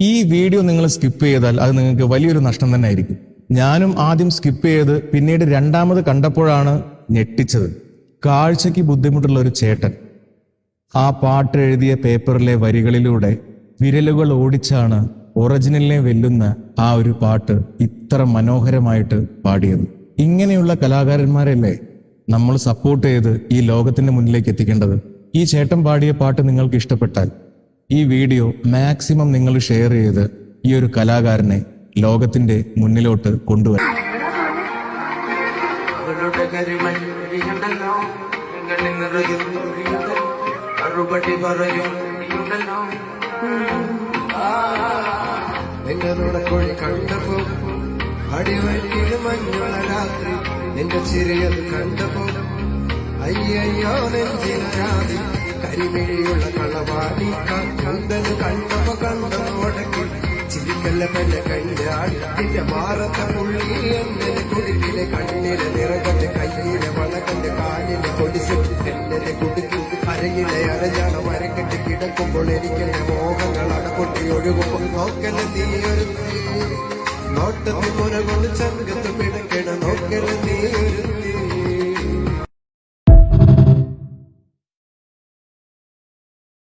ഈ വീഡിയോ നിങ്ങൾ സ്കിപ്പ് ചെയ്താൽ അത് നിങ്ങൾക്ക് വലിയൊരു നഷ്ടം തന്നെ ആയിരിക്കും. ഞാനും ആദ്യം സ്കിപ്പ് ചെയ്ത് പിന്നീട് രണ്ടാമത് കണ്ടപ്പോഴാണ് ഞെട്ടിച്ചത്. കാഴ്ചയ്ക്ക് ബുദ്ധിമുട്ടുള്ള ഒരു ചേട്ടൻ ആ പാട്ട് എഴുതിയ പേപ്പറിലെ വരികളിലൂടെ വിരലുകൾ ഓടിച്ചാണ് ഒറിജിനലിനെ വെല്ലുന്ന ആ ഒരു പാട്ട് ഇത്ര മനോഹരമായിട്ട് പാടിയത്. ഇങ്ങനെയുള്ള കലാകാരന്മാരല്ലേ നമ്മൾ സപ്പോർട്ട് ചെയ്ത് ഈ ലോകത്തിന്റെ മുന്നിലേക്ക് എത്തിക്കേണ്ടത്. ഈ ചേട്ടൻ പാടിയ പാട്ട് നിങ്ങൾക്ക് ഇഷ്ടപ്പെട്ടാൽ ഈ വീഡിയോ മാക്സിമം നിങ്ങൾ ഷെയർ ചെയ്ത് ഈ ഒരു കലാകാരനെ ലോകത്തിന്റെ മുന്നിലോട്ട് കൊണ്ടുവരും. നിങ്ങളുടെ കോഴി കണ്ടപ്പോ അടിവഴിയിൽ മഞ്ഞുള്ള രാത്രി നിന്റെ ചിരിയത് കണ്ടപ്പോ അയ്യോ നെഞ്ചിനാതി കരിമിഴിയുള്ള കളവാടി കണ്ടത് കണ്ടപ്പോ കണ്ടതോടക്കി ചിരിക്കല്ല പെണ്ണെ കണ്ടാടി നിന്റെ മാറത്ത പുള്ളി എന്നെ കുടുക്കിലെ കണ്ണിലെ നിറകന്റെ കയ്യിലെ വളകന്റെ കാലിലെ കൊടിച്ച് എന്നെ കുടുക്കി അരങ്ങിലെ അരഞ്ഞാണ മരക്കെട്ട് കിടക്കുമ്പോൾ എനിക്കെന്റെ മോഹങ്ങൾ അടപൊട്ടി ഒഴുകുമ്പോൾ നോക്കല് നീയൊരു നോട്ടത്തിൽ മുന കൊണ്ട് ചങ്കത്ത് പിടക്കണ നോക്കല് നീ